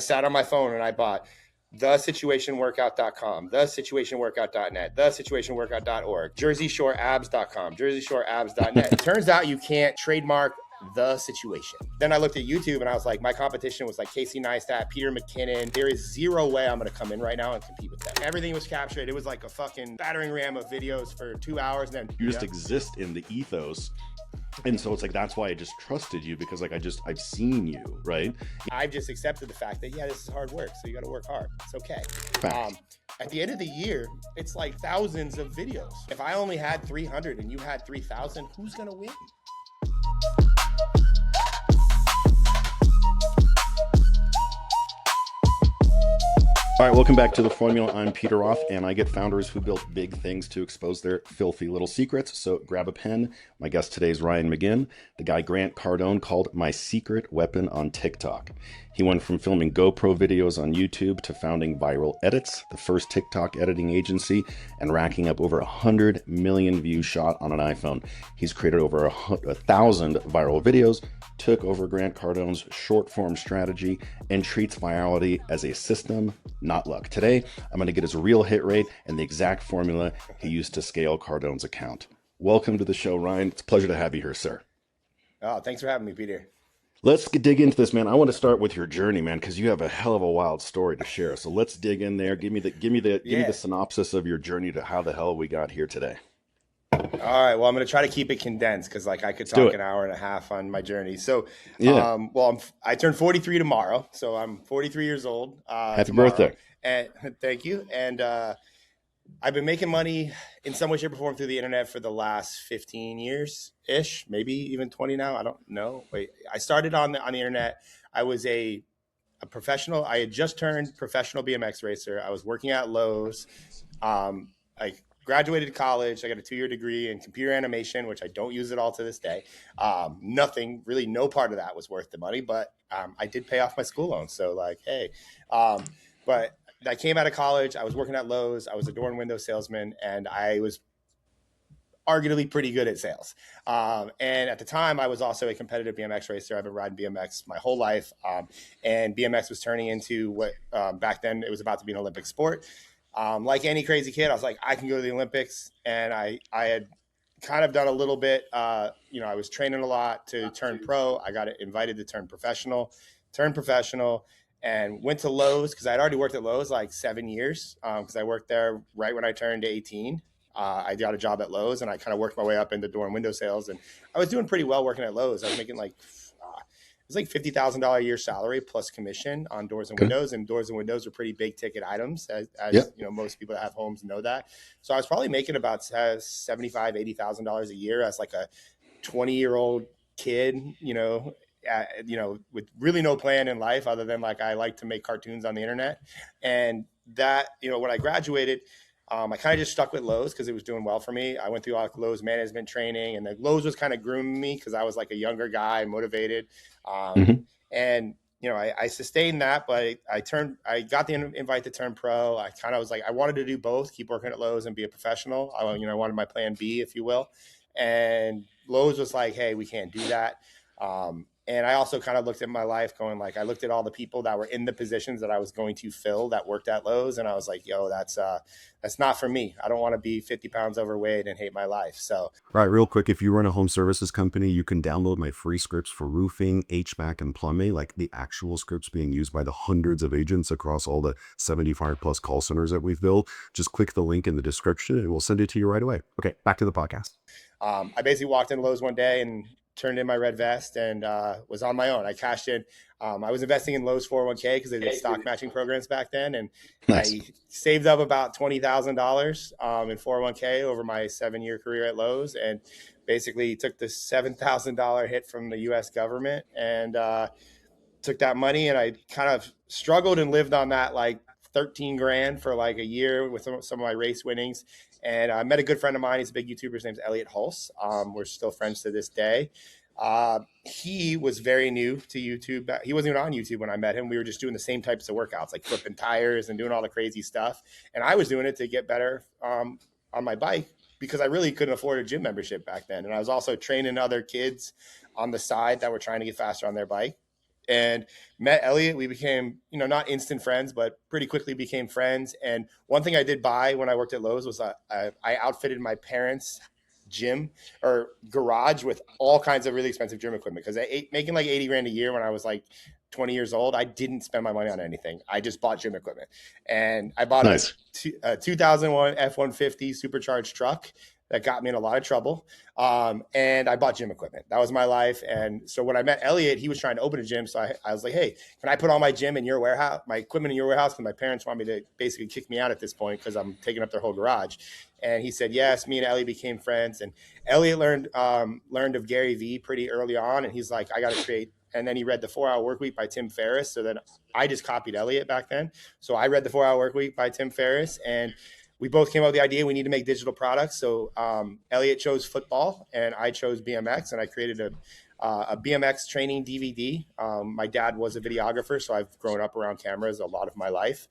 sat on my phone and I bought thesituationworkout.com, thesituationworkout.net, thesituationworkout.org, jerseyshorabs.com, jerseyshorabs.net. It turns out you can't trademark the situation. Then I looked at YouTube and I was like, my competition was like Casey Neistat, Peter McKinnon. There is zero way I'm going to come in right now and compete with them. Everything was captured. It was like a fucking battering ram of videos for 2 hours. And then you just exist in the ethos. And so it's like, that's why I just trusted you, because like I've seen you, right? I've just accepted the fact that, yeah, this is hard work. So you got to work hard. It's okay. At the end of the year, it's like thousands of videos. If I only had 300 and you had 3,000, who's going to win? All right, welcome back to The Formula. I'm Peter Roth, and I get founders who built big things to expose their filthy little secrets. So grab a pen. My guest today is Ryan Magin, the guy Grant Cardone called my secret weapon on TikTok. He went from filming GoPro videos on YouTube to founding Viral Edits, the first TikTok editing agency, and racking up over 100 million views shot on an iPhone. He's created over 1,000 viral videos, took over Grant Cardone's short-form strategy, and treats virality as a system, not luck. Today, I'm going to get his real hit rate and the exact formula he used to scale Cardone's account. Welcome to the show, Ryan. It's a pleasure to have you here, sir. Oh, thanks for having me, Peter. Let's dig into this, man. I want to start with your journey, man, because you have a hell of a wild story to share. So let's dig in there. Give me the synopsis of your journy to how the hell we got here today. All right. Well, I'm going to try to keep it condensed because like I could talk an hour and a half on my journey. So, I turned 43 tomorrow. So I'm 43 years old. Happy birthday. And thank you. And I've been making money in some way, shape, or form through the internet for the last 15 years-ish, maybe even 20 now. I don't know. Wait, I started on the internet. I was a professional. I had just turned professional BMX racer. I was working at Lowe's. I graduated college. I got a 2-year degree in computer animation, which I don't use at all to this day. Nothing, really no part of that was worth the money, but I did pay off my school loan. So like, hey, but I came out of college. I was working at Lowe's. I was a door and window salesman, and I was arguably pretty good at sales. And at the time, I was also a competitive BMX racer. I've been riding BMX my whole life. And BMX was turning into what back then it was about to be an Olympic sport. Like any crazy kid, I was like, I can go to the Olympics. And I had kind of done a little bit, I was training a lot to turn pro. I got invited to turn professional, and went to Lowe's because I'd already worked at Lowe's like 7 years because I worked there right when I turned 18. I got a job at Lowe's and I kind of worked my way up into door and window sales. And I was doing pretty well working at Lowe's. I was making like it was like $50,000 a year salary plus commission on doors and windows, and doors and windows are pretty big ticket items, as most people that have homes know that. So I was probably making about $75,000, $80,000 a year as like a 20-year-old kid, with really no plan in life other than like I like to make cartoons on the internet. And that, when I graduated, I kind of just stuck with Lowe's because it was doing well for me. I went through all Lowe's management training, and Lowe's was kind of grooming me because I was like a younger guy, motivated. And, I sustained that, but I got the invite to turn pro. I kind of was like, I wanted to do both, keep working at Lowe's and be a professional. I wanted my plan B, if you will. And Lowe's was like, hey, we can't do that. And I also kind of looked at my life going like, I looked at all the people that were in the positions that I was going to fill that worked at Lowe's. And I was like, yo, that's not for me. I don't want to be 50 pounds overweight and hate my life. So. Right. Real quick. If you run a home services company, you can download my free scripts for roofing, HVAC, and plumbing, like the actual scripts being used by the hundreds of agents across all the 75 plus call centers that we've built. Just click the link in the description and we'll send it to you right away. Okay. Back to the podcast. I basically walked into Lowe's one day and turned in my red vest and was on my own. I cashed in. I was investing in Lowe's 401k because they did stock matching programs back then. And nice. I saved up about $20,000 in 401k over my 7-year career at Lowe's, and basically took the $7,000 hit from the U.S. government and took that money. And I kind of struggled and lived on that like 13 grand for like a year with some of my race winnings. And I met a good friend of mine. He's a big YouTuber. His name's Elliot Hulse. We're still friends to this day. He was very new to YouTube. He wasn't even on YouTube when I met him. We were just doing the same types of workouts, like flipping tires and doing all the crazy stuff. And I was doing it to get better on my bike because I really couldn't afford a gym membership back then. And I was also training other kids on the side that were trying to get faster on their bike. and met Elliot. We became, not instant friends, but pretty quickly became friends. And one thing I did buy when I worked at Lowe's was I outfitted my parents' gym or garage with all kinds of really expensive gym equipment, because making like 80 grand a year when I was like 20 years old, I didn't spend my money on anything. I just bought gym equipment, and I bought Nice. a 2001 F-150 supercharged truck that got me in a lot of trouble. And I bought gym equipment. That was my life. And so when I met Elliot, he was trying to open a gym. So I was like, hey, can I put all my gym in your warehouse, my equipment in your warehouse? Because my parents want me to basically kick me out at this point because I'm taking up their whole garage. And he said, yes. Me and Elliot became friends. And Elliot learned of Gary Vee pretty early on. And he's like, I got to create. And then he read the 4-Hour Workweek by Tim Ferriss. So then I just copied Elliot back then. So I read the 4-Hour Workweek by Tim Ferriss, and we both came up with the idea we need to make digital products. So Elliot chose football and I chose BMX, and I created a BMX training DVD. My dad was a videographer, so I've grown up around cameras a lot of my life.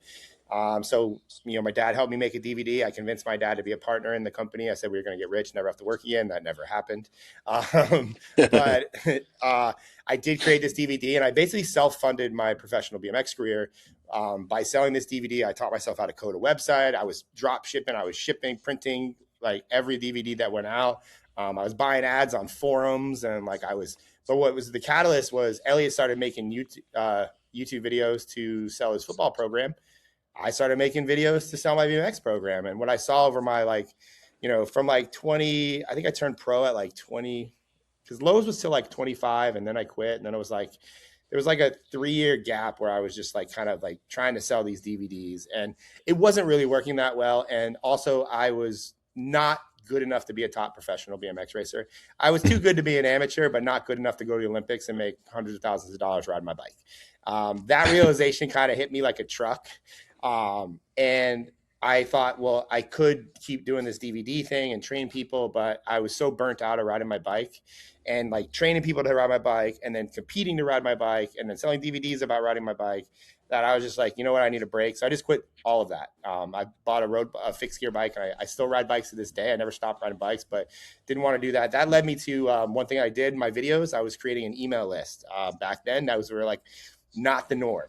So my dad helped me make a DVD. I convinced my dad to be a partner in the company. I said we were going to get rich, never have to work again. That never happened. But I did create this DVD, and I basically self-funded my professional BMX career by selling this DVD. I taught myself how to code a website. I was drop shipping. I was shipping, printing like every DVD that went out. I was buying ads on forums, and but what was the catalyst was Elliot started making YouTube videos to sell his football program. I started making videos to sell my BMX program. And what I saw over my from like 20, I think I turned pro at like 20, because Lowe's was still like 25, and then I quit. And then it was like, there was like a 3-year gap where I was just like kind of like trying to sell these DVDs, and it wasn't really working that well. And also I was not good enough to be a top professional BMX racer. I was too good to be an amateur, but not good enough to go to the Olympics and make hundreds of thousands of dollars riding my bike. That realization kind of hit me like a truck. And I thought, well, I could keep doing this DVD thing and train people, but I was so burnt out of riding my bike and like training people to ride my bike and then competing to ride my bike and then selling DVDs about riding my bike, that I was just like, you know what, I need a break. So I just quit all of that. I bought a fixed gear bike, and I still ride bikes to this day. I never stopped riding bikes, but didn't want to do that. That led me to one thing I did in my videos. I was creating an email list back then. That was like not the norm.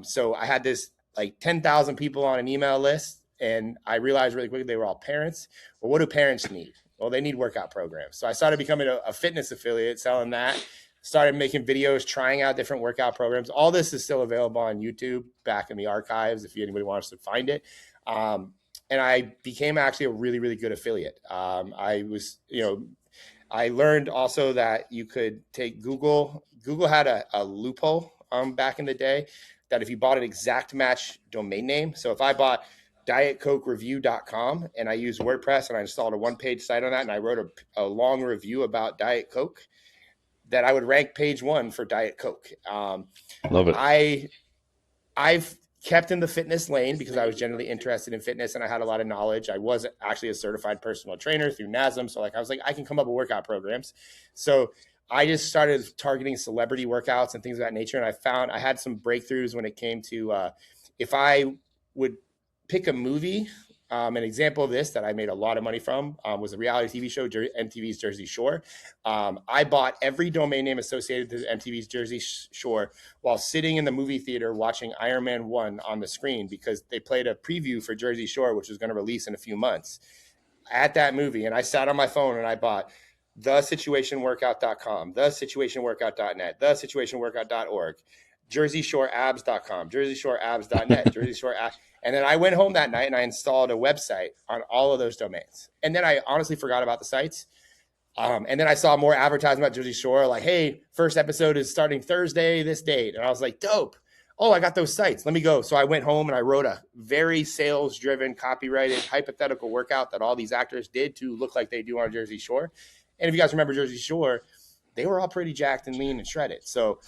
So I had this like 10,000 people on an email list, and I realized really quickly they were all parents. Well, what do parents need? Well, they need workout programs. So I started becoming a fitness affiliate, selling that, started making videos, trying out different workout programs. All this is still available on YouTube back in the archives if anybody wants to find it. And I became actually a really, really good affiliate. I learned also that you could take Google. Google had a loophole back in the day that if you bought an exact match domain name, so if I bought dietcokereview.com and I used WordPress and I installed a one-page site on that and I wrote a long review about Diet Coke, that I would rank page 1 for Diet Coke. Love it. I've kept in the fitness lane because I was generally interested in fitness and I had a lot of knowledge. I was actually a certified personal trainer through NASM. So I was like, I can come up with workout programs. So I just started targeting celebrity workouts and things of that nature. And I found I had some breakthroughs when it came to if I would pick a movie. An example of this that I made a lot of money from was a reality TV show, MTV's Jersey Shore. I bought every domain name associated to MTV's Jersey Shore while sitting in the movie theater watching Iron Man 1 on the screen, because they played a preview for Jersey Shore, which was going to release in a few months at that movie. And I sat on my phone and I bought thesituationworkout.com, thesituationworkout.net, thesituationworkout.org, jerseyshore.abs.com, jerseyshore.abs.net, Jersey Shore abs. And then I went home that night and I installed a website on all of those domains. And then I honestly forgot about the sites. And then I saw more advertising about Jersey Shore, like, hey, first episode is starting Thursday, this date. And I was like, dope. Oh, I got those sites. Let me go. So I went home and I wrote a very sales-driven, copyrighted, hypothetical workout that all these actors did to look like they do on Jersey Shore. And if you guys remember Jersey Shore, they were all pretty jacked and lean and shredded. So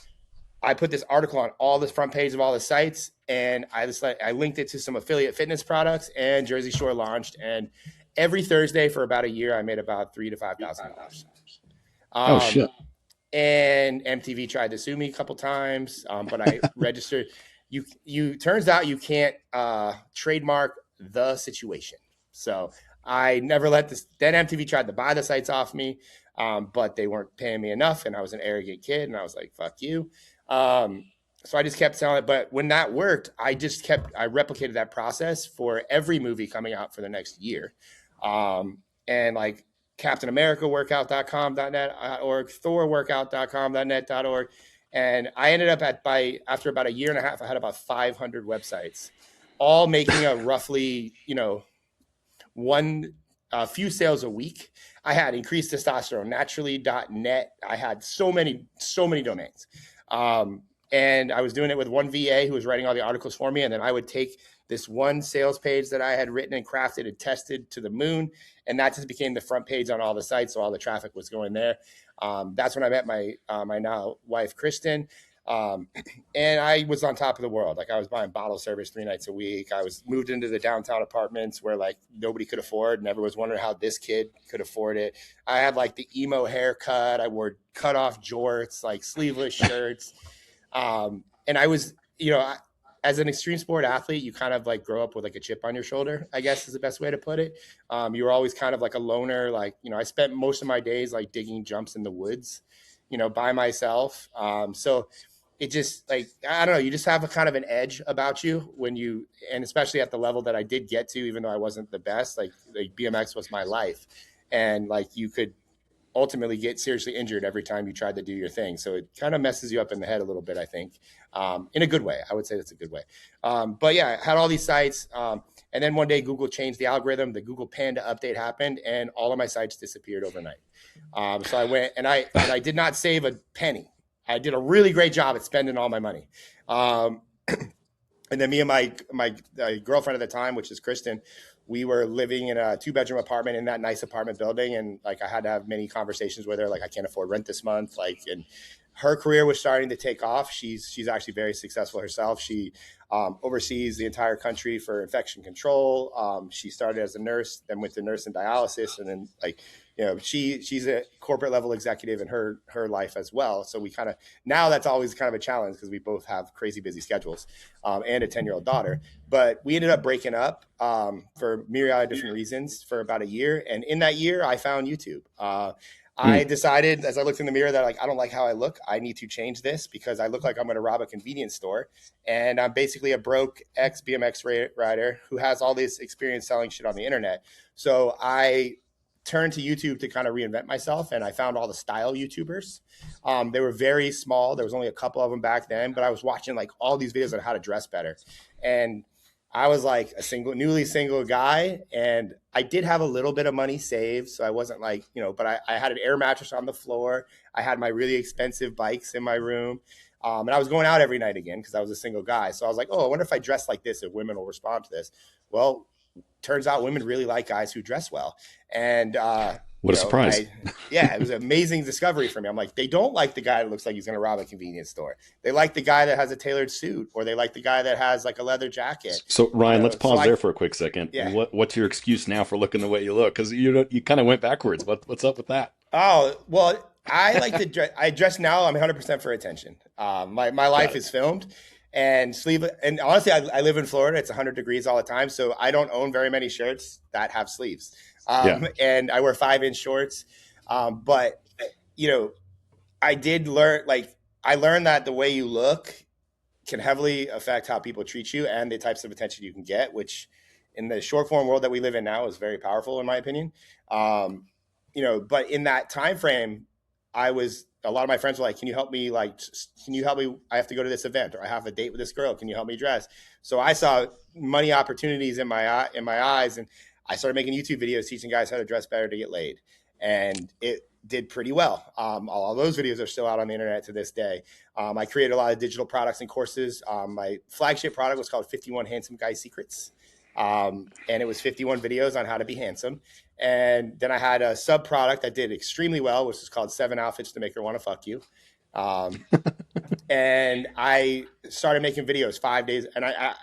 I put this article on all the front page of all the sites, and I linked it to some affiliate fitness products, and Jersey Shore launched. And every Thursday for about a year, I made about $3,000 to $5,000. Oh shit! And MTV tried to sue me a couple times, but I registered. You turns out you can't trademark the situation. So I never let this. Then MTV tried to buy the sites off me, but they weren't paying me enough, and I was an arrogant kid, and I was like, "Fuck you." So I just kept selling it. But when that worked, I replicated that process for every movie coming out for the next year. And like Captain America workout.com.net.org, Thor workout.com.net.org. And I ended up after about a year and a half, I had about 500 websites, all making a roughly, a few sales a week. I had increased testosterone naturally.net. I had so many domains. And I was doing it with one VA who was writing all the articles for me. And then I would take this one sales page that I had written and crafted and tested to the moon. And that just became the front page on all the sites. So all the traffic was going there. That's when I met my now wife, Kristen. And I was on top of the world. Like I was buying bottle service 3 nights a week. I was moved into the downtown apartments where like nobody could afford, and everyone was wondering how this kid could afford it. I had like the emo haircut. I wore cut off jorts, like sleeveless shirts. And I was, as an extreme sport athlete, you kind of like grow up with like a chip on your shoulder, I guess is the best way to put it. You were always kind of like a loner. Like, I spent most of my days like digging jumps in the woods, by myself. So it just like, I don't know, you just have a kind of an edge about you and especially at the level that I did get to, even though I wasn't the best, like BMX was my life. And like, you could ultimately get seriously injured every time you tried to do your thing. So it kind of messes you up in the head a little bit, I think, in a good way. I would say that's a good way. But yeah, I had all these sites. And then one day Google changed the algorithm, the Google Panda update happened, and all of my sites disappeared overnight. So I went and I did not save a penny. I did a really great job at spending all my money. And then me and my girlfriend at the time, which is Kristen, we were living in a 2-bedroom apartment in that nice apartment building. And like, I had to have many conversations with her. Like, I can't afford rent this month. Like, and her career was starting to take off. She's actually very successful herself. She oversees the entire country for infection control. She started as a nurse, then went to nurse and dialysis. And then like, she's a corporate level executive in her life as well. So we kind of, now that's always kind of a challenge because we both have crazy busy schedules and a 10-year-old daughter. But we ended up breaking up for myriad of different reasons for about a year. And in that year, I found YouTube. I decided as I looked in the mirror that like, I don't like how I look. I need to change this because I look like I'm going to rob a convenience store. And I'm basically a broke ex-BMX rider who has all this experience selling shit on the internet. So I turned to YouTube to kind of reinvent myself. And I found all the style YouTubers. They were very small. There was only a couple of them back then, but I was watching like all these videos on how to dress better. And I was like a newly single guy, and I did have a little bit of money saved. So I wasn't like, but I had an air mattress on the floor. I had my really expensive bikes in my room. And I was going out every night again because I was a single guy. So I was like, oh, I wonder if I dress like this, if women will respond to this. Well, turns out women really like guys who dress well. And what a surprise. It was an amazing discovery for me. I'm like, they don't like the guy that looks like he's going to rob a convenience store. They like the guy that has a tailored suit, or they like the guy that has like a leather jacket. So Ryan, let's pause there for a quick second. Yeah. What's your excuse now for looking the way you look? Because you kind of went backwards. What's up with that? Oh, well, I like to dress. I dress now. I'm 100% for attention. My life is filmed. And honestly, I live in Florida. It's 100 degrees all the time. So I don't own very many shirts that have sleeves. And I wear 5-inch shorts. But, I did learn, I learned that the way you look can heavily affect how people treat you and the types of attention you can get, which in the short form world that we live in now is very powerful, in my opinion. But in that time frame, a lot of my friends were like, can you help me? I have to go to this event, or I have a date with this girl. Can you help me dress? So I saw money opportunities in my eyes, and I started making YouTube videos teaching guys how to dress better to get laid. And it did pretty well. All those videos are still out on the internet to this day. I created a lot of digital products and courses. My flagship product was called 51 Handsome Guy Secrets. And it was 51 videos on how to be handsome. And then I had a sub product that did extremely well, which is called 7 Outfits to Make Her Want to Fuck You. And I started making videos 5 days. And I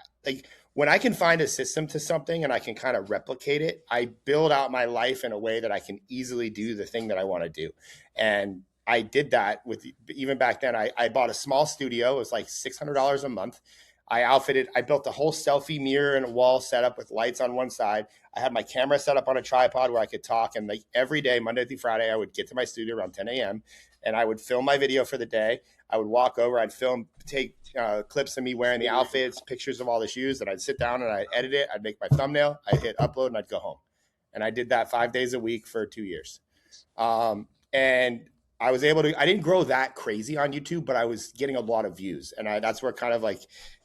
when I can find a system to something and I can kind of replicate it, I build out my life in a way that I can easily do the thing that I want to do. And I did that even back then. I bought a small studio. It was like $600 a month. I built a whole selfie mirror and a wall setup with lights on one side. I had my camera set up on a tripod where I could talk. And every day, Monday through Friday, I would get to my studio around 10 a.m. and I would film my video for the day. I would walk over, I'd take clips of me wearing the outfits, pictures of all the shoes, and I'd sit down and I'd edit it. I'd make my thumbnail, I'd hit upload, and I'd go home. And I did that 5 days a week for 2 years. And I was able to, I didn't grow that crazy on YouTube, but I was getting a lot of views. And that's where kind of like,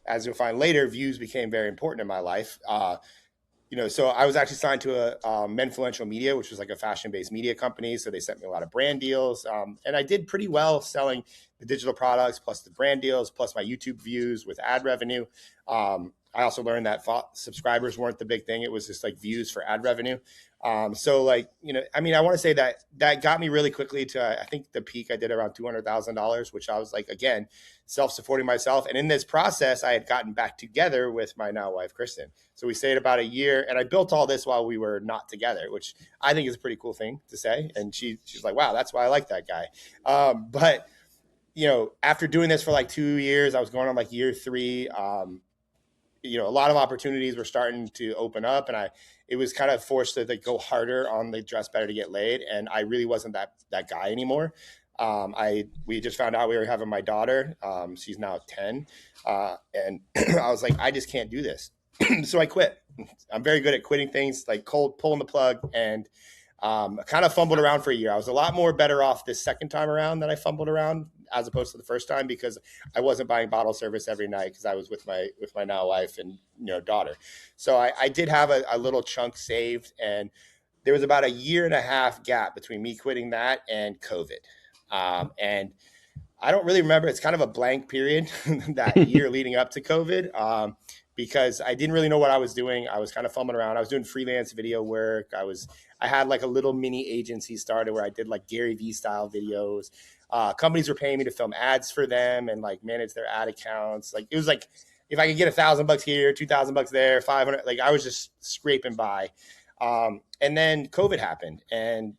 as you'll find later, views became very important in my life. So I was actually signed to a Menfluential Media, which was like a fashion-based media company. So they sent me a lot of brand deals. And I did pretty well selling the digital products, plus the brand deals, plus my YouTube views with ad revenue. I also learned that subscribers weren't the big thing. It was just like views for ad revenue. I want to say that got me really quickly to, I think the peak I did around $200,000, which I was like, again, self-supporting myself. And in this process, I had gotten back together with my now wife, Kristen. So we stayed about a year, and I built all this while we were not together, which I think is a pretty cool thing to say. And she's like, wow, that's why I like that guy. But after doing this for like 2 years, I was going on like year 3, a lot of opportunities were starting to open up, and it was kind of forced to like go harder on the dress better to get laid. And I really wasn't that guy anymore. We just found out we were having my daughter. She's now 10. And I was like, I just can't do this. So I quit. I'm very good at quitting things, like cold pulling the plug, and kind of fumbled around for a year. I was a lot more better off this second time around that I fumbled around as opposed to the first time, because I wasn't buying bottle service every night because I was with my now wife and daughter. So I did have a little chunk saved, and there was about a 1.5 year gap between me quitting that and COVID. And I don't really remember. It's kind of a blank period, that year leading up to COVID, because I didn't really know what I was doing. I was kind of fumbling around. I was doing freelance video work. I had like a little mini agency started where I did like Gary Vee style videos. Companies were paying me to film ads for them and like manage their ad accounts. Like it was like, if I could get $1,000 here, $2,000 there, 500, like I was just scraping by. And then COVID happened, and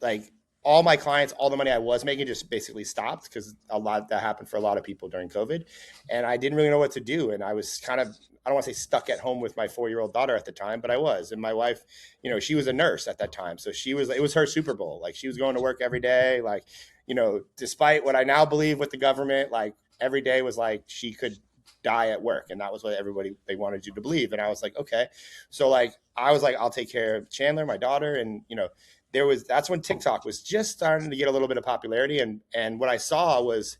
like all my clients, all the money I was making just basically stopped, because a lot that happened for a lot of people during COVID. And I didn't really know what to do. And I was kind of, I don't want to say stuck at home with my 4-year-old daughter at the time, but I was. And my wife, she was a nurse at that time. So it was her Super Bowl. Like she was going to work every day. Like, despite what I now believe with the government, like every day was like she could die at work. And that was what they wanted you to believe. And I was like, okay. So like, I was like, I'll take care of Chandler, my daughter. And, that's when TikTok was just starting to get a little bit of popularity. And what I saw was,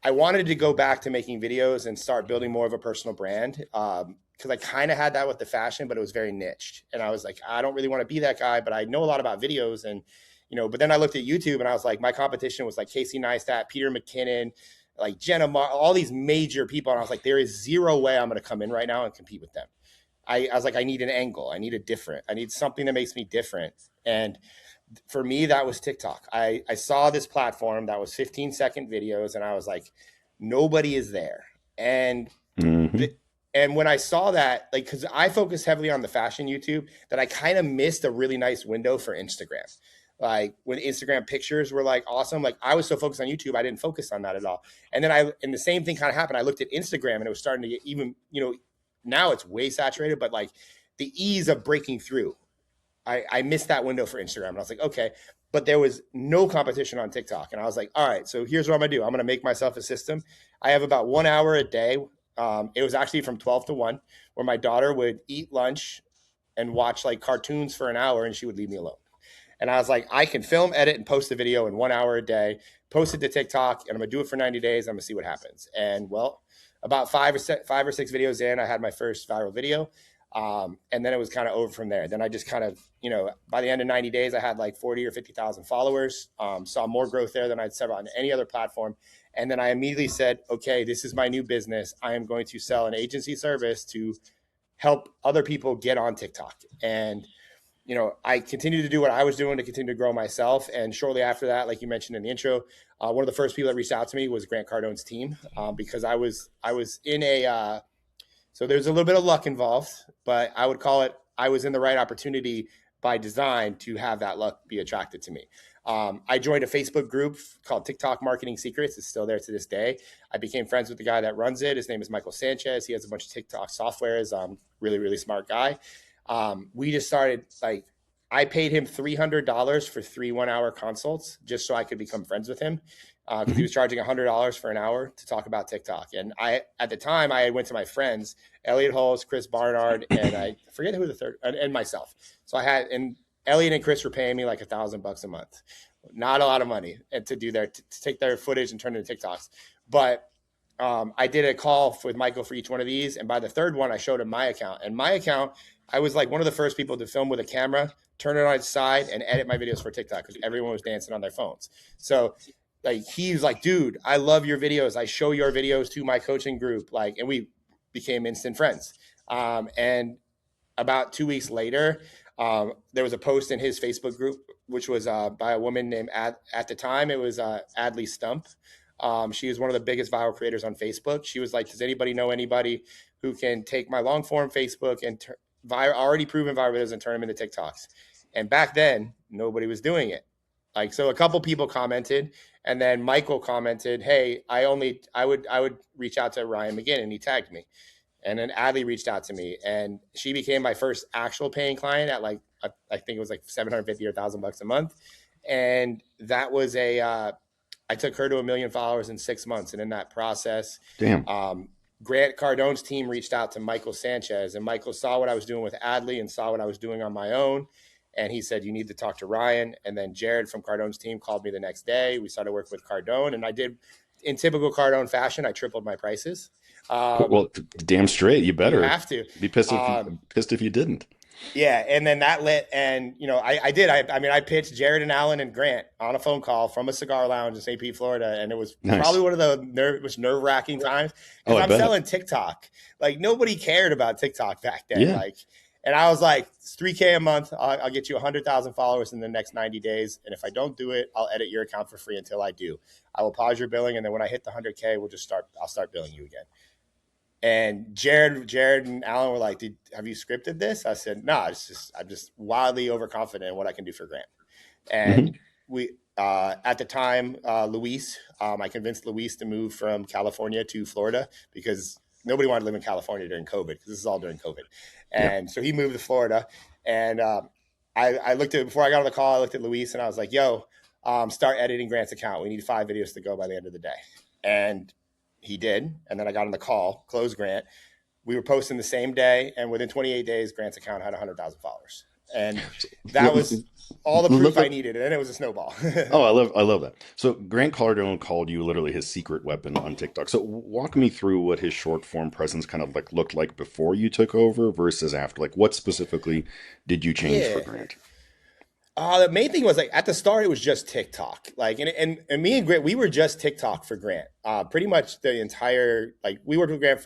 I wanted to go back to making videos and start building more of a personal brand. Because I kind of had that with the fashion, but it was very niched. And I was like, I don't really want to be that guy, but I know a lot about videos. And, but then I looked at YouTube and I was like, my competition was like Casey Neistat, Peter McKinnon, like Jenna all these major people. And I was like, there is zero way I'm going to come in right now and compete with them. I was like, I need an angle. I need something that makes me different. And for me, that was TikTok. I saw this platform that was 15-second videos, and I was like, nobody is there. And and when I saw that, like, because I focus heavily on the fashion YouTube, that I kind of missed a really nice window for Instagram. Like when Instagram pictures were like awesome, like I was so focused on YouTube, I didn't focus on that at all. And then the same thing kind of happened. I looked at Instagram and it was starting to get even, now it's way saturated, but like the ease of breaking through, I missed that window for Instagram. And I was like, okay, but there was no competition on TikTok. And I was like, all right, so here's what I'm gonna do. I'm gonna make myself a system. I have about 1 hour a day. It was actually from 12 to 1, where my daughter would eat lunch and watch like cartoons for an hour, and she would leave me alone. And I was like, I can film, edit, and post a video in 1 hour a day, post it to TikTok, and I'm gonna do it for 90 days. I'm gonna see what happens. And well, about 5 or 6 videos in, I had my first viral video. And then it was kind of over from there. Then I just kind of, by the end of 90 days, I had like 40 or 50,000 followers, saw more growth there than I'd said on any other platform. And then I immediately said, okay, this is my new business. I am going to sell an agency service to help other people get on TikTok. And, I continued to do what I was doing to continue to grow myself. And shortly after that, like you mentioned in the intro, one of the first people that reached out to me was Grant Cardone's team, because I was in a, so there's a little bit of luck involved, but I would call it, I was in the right opportunity by design to have that luck be attracted to me. I joined a Facebook group called TikTok Marketing Secrets. It's still there to this day. I became friends with the guy that runs it. His name is Michael Sanchez. He has a bunch of TikTok softwares. Really, really smart guy. We just started, like, I paid him $300 for 3 1-hour consults just so I could become friends with him. because he was charging $100 for an hour to talk about TikTok. And at the time, I went to my friends, Elliot, Hulse, Chris Barnard, and I forget who the third, and myself. So and Elliot and Chris were paying me like $1,000 a month. Not a lot of money to do to take their footage and turn it into TikToks. But I did a call with Michael for each one of these. And by the third one, I showed him my account. And my account, I was like one of the first people to film with a camera, turn it on its side, and edit my videos for TikTok because everyone was dancing on their phones. So like he was like, dude, I love your videos. I show your videos to my coaching group. Like, and we became instant friends. And about 2 weeks later, there was a post in his Facebook group, which was by a woman named at the time, it was Adley Stump. She was one of the biggest viral creators on Facebook. She was like, does anybody know anybody who can take my long form Facebook and already proven viral videos and turn them into TikToks? And back then, nobody was doing it. Like, so a couple people commented, and then Michael commented, hey, I would reach out to Ryan Magin, and he tagged me. And then Adley reached out to me, and she became my first actual paying client at like, I think it was like $750 or $1,000 a month. And that was I took her to 1 million followers in 6 months. And in that process, Grant Cardone's team reached out to Michael Sanchez, and Michael saw what I was doing with Adley and saw what I was doing on my own. And he said, you need to talk to Ryan. And then Jared from Cardone's team called me the next day. We started working with Cardone, and I did, in typical Cardone fashion, I tripled my prices. Well, damn straight. You better. You have to. Be pissed if you didn't. Yeah, and then that lit, and I did. I pitched Jared and Alan and Grant on a phone call from a cigar lounge in St. Pete, Florida, and it was probably one of the most nerve-wracking times because I'm selling TikTok. Like, nobody cared about TikTok back then. Yeah. Like, and I was like, it's $3,000 a month. I'll get you 100,000 followers in the next 90 days, and if I don't do it, I'll edit your account for free until I do. I will pause your billing, and then when I hit the 100K, I'll start billing you again. And Jared and Alan were like, have you scripted this? I said, no, I'm just wildly overconfident in what I can do for Grant. And we, at the time, Luis, I convinced Luis to move from California to Florida because nobody wanted to live in California during COVID, because this is all during COVID. And so he moved to Florida. And I looked at, before I got on the call, I looked at Luis and I was like, yo, start editing Grant's account. We need 5 videos to go by the end of the day. And he did. And then I got on the call, closed Grant. We were posting the same day. And within 28 days, Grant's account had 100,000 followers. And that was all the proof I needed. And then it was a snowball. Oh, I love that. So Grant Cardone called you literally his secret weapon on TikTok. So walk me through what his short form presence kind of like looked like before you took over versus after. Like, what specifically did you change for Grant? The main thing was, like, at the start, it was just TikTok. Like, and me and Grant, we were just TikTok for Grant. Pretty much the entire, like, we worked with Grant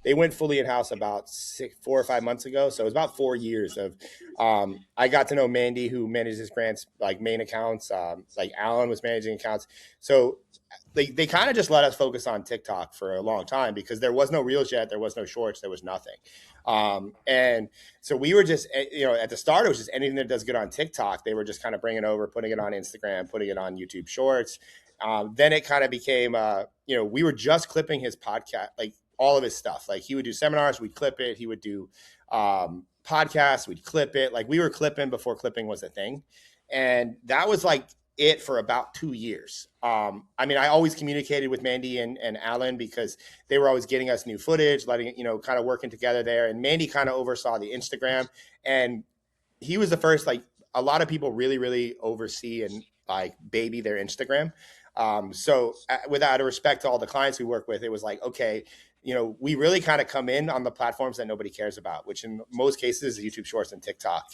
they went fully in-house about 4 or 5 months ago. So it was about 4 years of, I got to know Mandy, who manages Grant's like main accounts. Like Alan was managing accounts. So they kind of just let us focus on TikTok for a long time because there was no Reels yet. There was no Shorts. There was nothing. And so we were just, at the start, it was just anything that does good on TikTok. They were just kind of bringing it over, putting it on Instagram, putting it on YouTube Shorts. Then it kind of became, we were just clipping his podcast, like all of his stuff. Like, he would do seminars, we'd clip it. He would do podcasts, we'd clip it. Like, we were clipping before clipping was a thing. And that was like it for about 2 years. I always communicated with Mandy and Alan because they were always getting us new footage, letting it, kind of working together there. And Mandy kind of oversaw the Instagram, and he was the first, like, a lot of people really, really oversee and like baby their Instagram. So without respect to all the clients we work with, it was like, okay, we really kind of come in on the platforms that nobody cares about, which in most cases is YouTube Shorts and TikTok.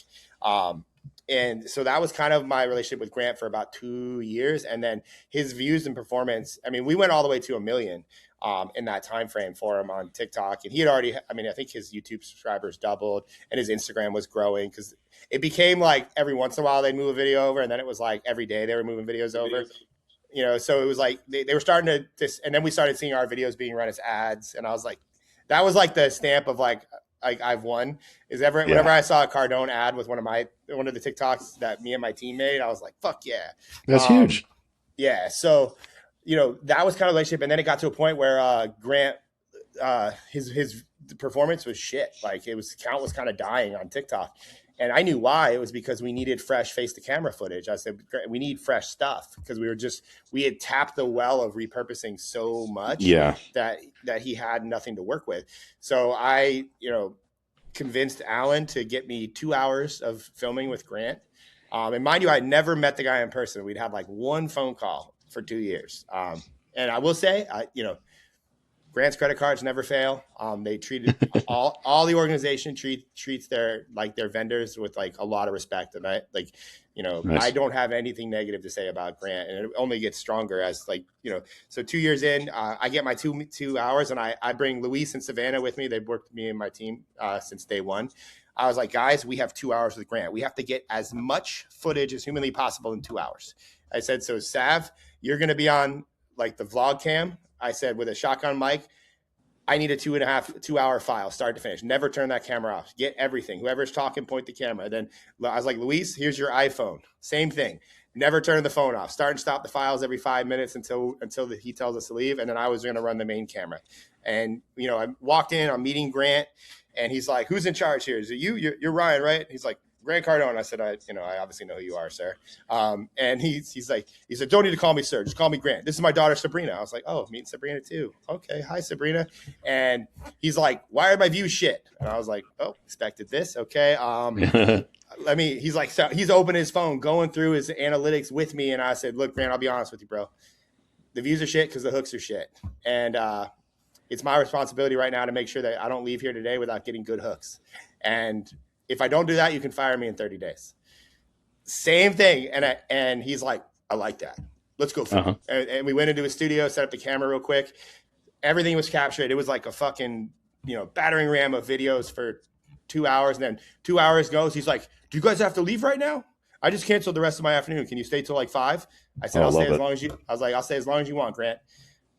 And so that was kind of my relationship with Grant for about 2 years. And then his views and performance, we went all the way to 1 million in that time frame for him on TikTok. And he had already, I think his YouTube subscribers doubled and his Instagram was growing because it became like every once in a while they'd move a video over, and then it was like every day they were moving videos over. So it was like they were starting to, and then we started seeing our videos being run as ads. And I was like, that was like the stamp of like I've won. Whenever I saw a Cardone ad with one of the TikToks that me and my team made, I was like, fuck yeah. That's huge. Yeah. So, that was kind of a relationship. And then it got to a point where Grant, his performance was shit. Like, his account was kind of dying on TikTok. And I knew why. It was because we needed fresh face to camera footage. I said, we need fresh stuff because we had tapped the well of repurposing so much Yeah. that he had nothing to work with. So I, convinced Alan to get me 2 hours of filming with Grant. And mind you, I never met the guy in person. We'd had like one phone call for 2 years. And I will say, Grant's credit cards never fail. They treated all the organization treats their vendors with like a lot of respect. And Nice. I don't have anything negative to say about Grant, and it only gets stronger as so 2 years in, I get my 2 hours, and I bring Luis and Savannah with me. They've worked with me and my team since day one. I was like, guys, we have 2 hours with Grant. We have to get as much footage as humanly possible in 2 hours. I said, so Sav, you're going to be on like the vlog cam. I said, with a shotgun mic, I need a 2 hour file, start to finish. Never turn that camera off. Get everything. Whoever's talking, point the camera. Then I was like, Luis, here's your iPhone. Same thing. Never turn the phone off. Start and stop the files every 5 minutes until he tells us to leave. And then I was going to run the main camera. And, I walked in, I'm meeting Grant, and he's like, who's in charge here? Is it you? You're Ryan, right? He's like, Grant Cardone. I said, I obviously know who you are, sir. And he said, don't need to call me sir. Just call me Grant. This is my daughter, Sabrina. I was like, oh, meeting Sabrina too. Okay. Hi, Sabrina. And he's like, why are my views shit? And I was like, oh, expected this. Okay. He's like, so he's opening his phone, going through his analytics with me. And I said, look, Grant, I'll be honest with you, bro. The views are shit because the hooks are shit. And it's my responsibility right now to make sure that I don't leave here today without getting good hooks. And if I don't do that, you can fire me in 30 days. Same thing. And he's like, I like that. Let's go for it. And we went into his studio, set up the camera real quick. Everything was captured. It was like a fucking, battering ram of videos for 2 hours. And then 2 hours goes. He's like, do you guys have to leave right now? I just canceled the rest of my afternoon. Can you stay till like 5? I said, I'll stay as long as you. I was like, I'll stay as long as you want, Grant.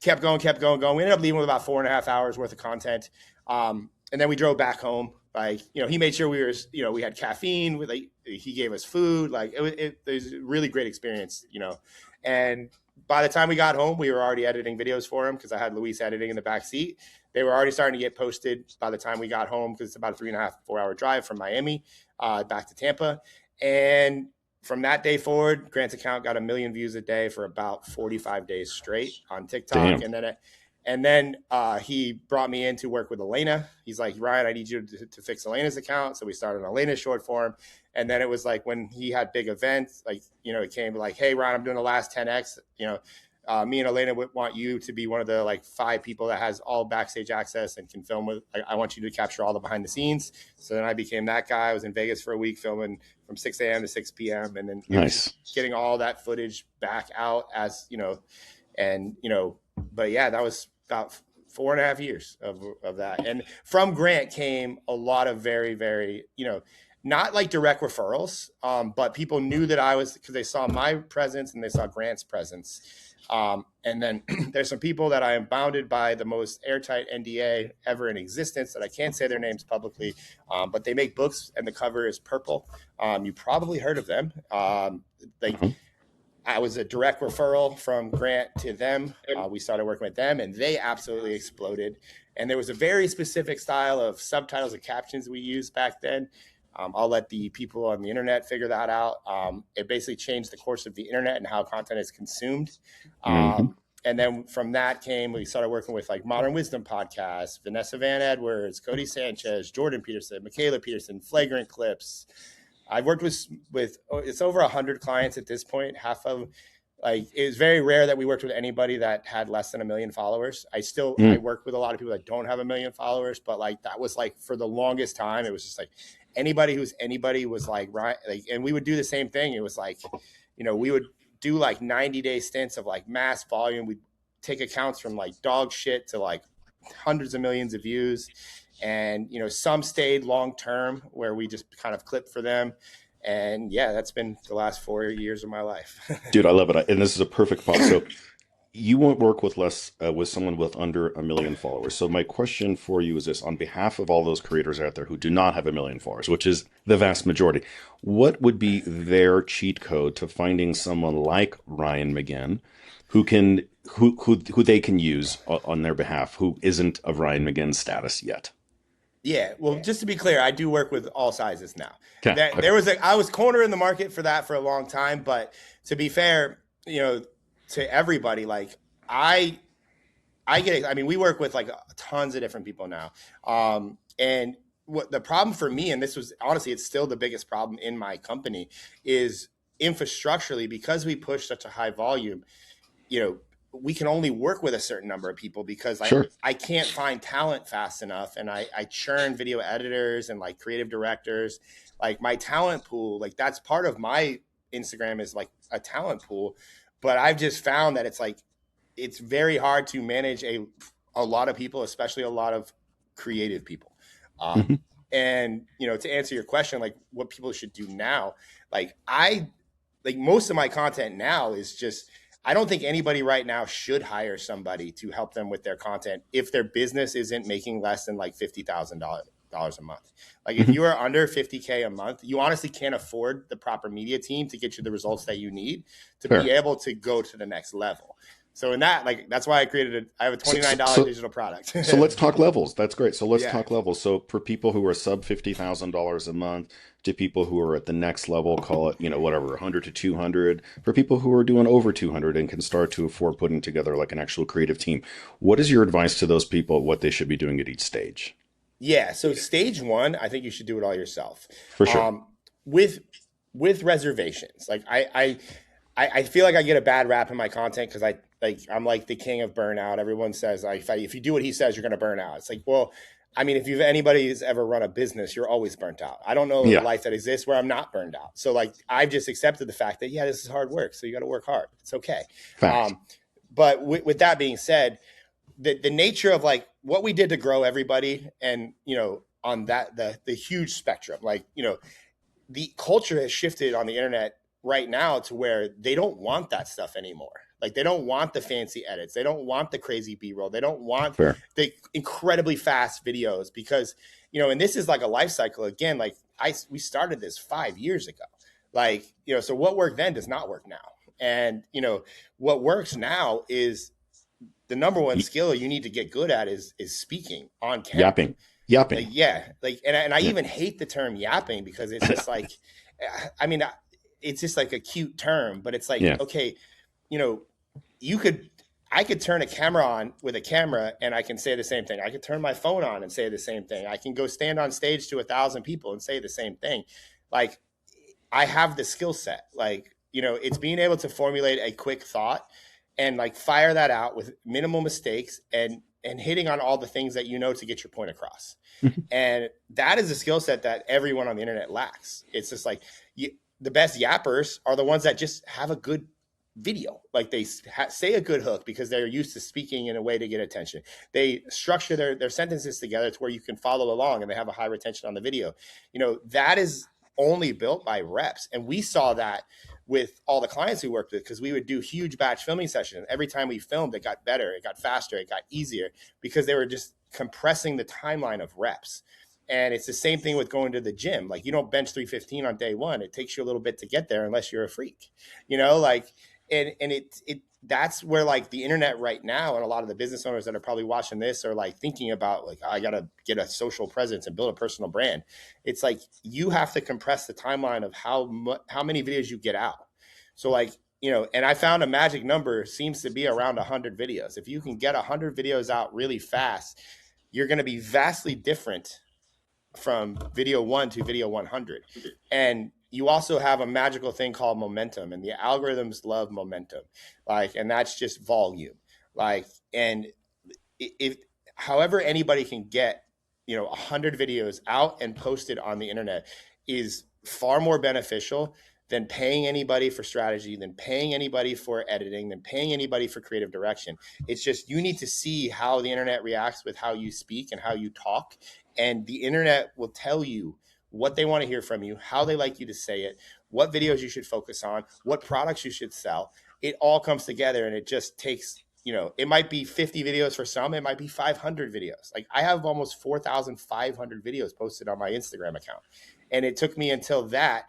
Kept going. We ended up leaving with about 4.5 hours worth of content. And then we drove back home. Like, he made sure we had caffeine. He gave us food. Like, it was a really great experience, And by the time we got home, we were already editing videos for him because I had Luis editing in the back seat. They were already starting to get posted by the time we got home because it's about a 3.5, 4 hour drive from Miami back to Tampa. And from that day forward, Grant's account got 1 million views a day for about 45 days straight on TikTok. Damn. And then he brought me in to work with Elena. He's like, Ryan, I need you to fix Elena's account. So we started Elena's short form. And then it was like when he had big events, like, it came like, hey, Ryan, I'm doing the last 10X. Me and Elena would want you to be one of the like 5 people that has all backstage access and can film with. I want you to capture all the behind the scenes. So then I became that guy. I was in Vegas for a week filming from 6 a.m. to 6 p.m. And then getting all that footage back out as, but yeah, that was about 4.5 years of that. And from Grant came a lot of very, very, not like direct referrals, but people knew that I was, because they saw my presence and they saw Grant's presence. And then there's some people that I am bounded by the most airtight NDA ever in existence that I can't say their names publicly, but they make books and the cover is purple. You probably heard of them. I was a direct referral from Grant to them. We started working with them and they absolutely exploded. And there was a very specific style of subtitles and captions we used back then. I'll let the people on the internet figure that out. It basically changed the course of the internet and how content is consumed. And then from that we started working with like Modern Wisdom Podcast, Vanessa Van Edwards, Cody Sanchez, Jordan Peterson, Michaela Peterson, Flagrant Clips. I've worked with it's over 100 clients at this point. Half of it was very rare that we worked with anybody that had less than 1 million followers. I work with a lot of people that don't have 1 million followers, but like that was like for the longest time, it was just like anybody was like, right. Like, and we would do the same thing. It was like, we would do like 90-day stints of like mass volume. We'd take accounts from like dog shit to like hundreds of millions of views. And, some stayed long-term where we just kind of clipped for them. And yeah, that's been the last 4 years of my life. Dude, I love it. And this is a perfect pause. So you won't work with with someone with under 1 million followers. So my question for you is this: on behalf of all those creators out there who do not have 1 million followers, which is the vast majority, what would be their cheat code to finding someone like Ryan Magin who they can use on their behalf, who isn't of Ryan Magin's status yet? Yeah, well, just to be clear, I do work with all sizes now. Okay. That Okay. there was I was corner in the market for that for a long time, but to be fair, to everybody, like I I mean, we work with like tons of different people now. And what the problem for me, and this was honestly, it's still the biggest problem in my company, is infrastructurally, because we push such a high volume, you know, we can only work with a certain number of people because Sure. I can't find talent fast enough. And I churn video editors and like creative directors. Like my talent pool, like that's part of my Instagram is like a talent pool. But I've just found that it's very hard to manage a lot of people, especially a lot of creative people. Mhm. And to answer your question, like what people should do now, like most of my content now is just, I don't think anybody right now should hire somebody to help them with their content if their business isn't making less than like $50,000 a month. Like if Mhm. you are under 50K a month, you honestly can't afford the proper media team to get you the results that you need to be Fair. able to go to the next level. So in that, like, that's why I have a $29 So, digital product. so let's talk levels. That's great. So let's Yeah. talk levels. So for people who are sub $50,000 a month to people who are at the next level, call it, whatever, 100 to 200, for people who are doing over 200 and can start to afford putting together like an actual creative team, what is your advice to those people, what they should be doing at each stage? Yeah. So stage one, I think you should do it all yourself. For sure. With reservations. Like I feel like I get a bad rap in my content because I'm like the king of burnout. Everyone says like if you do what he says, you're going to burn out. It's like, well, I mean, if anybody's ever run a business, you're always burnt out. I don't know a Yeah. life that exists where I'm not burned out. So like I've just accepted the fact that this is hard work. So you got to work hard. It's okay. Fact. But with that being said, the nature of like what we did to grow everybody, and on that the huge spectrum, like the culture has shifted on the internet right now to where they don't want that stuff anymore. Like they don't want the fancy edits. They don't want the crazy B-roll. They don't want Fair. the incredibly fast videos because, and this is like a life cycle again. Like we started this 5 years ago. Like, so what worked then does not work now. And, what works now is the number one skill you need to get good at is speaking on camera. Yapping. Like, yeah. Like, and I Yeah. even hate the term yapping because it's just like, I mean, it's just like a cute term, but it's like, Yeah. okay, I could turn a camera on with a camera and I can say the same thing. I could turn my phone on and say the same thing. I can go stand on stage to 1,000 people and say the same thing. Like I have the skill set, like, it's being able to formulate a quick thought and like fire that out with minimal mistakes and hitting on all the things that to get your point across. And that is a skill set that everyone on the internet lacks. It's just like the best yappers are the ones that just have a good video. Like they say a good hook because they're used to speaking in a way to get attention. They structure their sentences together to where you can follow along and they have a high retention on the video. That is only built by reps. And we saw that with all the clients we worked with, because we would do huge batch filming sessions. Every time we filmed, it got better, it got faster, it got easier because they were just compressing the timeline of reps. And it's the same thing with going to the gym. Like you don't bench 315 on day one. It takes you a little bit to get there unless you're a freak, like, and it that's where like the internet right now and a lot of the business owners that are probably watching this are like thinking about like, I got to get a social presence and build a personal brand. It's like, you have to compress the timeline of how many videos you get out. So like, and I found a magic number seems to be around 100 videos. If you can get 100 videos out really fast, you're going to be vastly different from video 1 to video 100. And you also have a magical thing called momentum, and the algorithms love momentum. Like, and that's just volume. Like, and if however anybody can get, 100 videos out and posted on the internet is far more beneficial than paying anybody for strategy, than paying anybody for editing, than paying anybody for creative direction. It's just, you need to see how the internet reacts with how you speak and how you talk. And the internet will tell you what they want to hear from you, how they like you to say it, what videos you should focus on, what products you should sell. It all comes together, and it just takes, it might be 50 videos for some, it might be 500 videos. Like I have almost 4,500 videos posted on my Instagram account. And it took me until that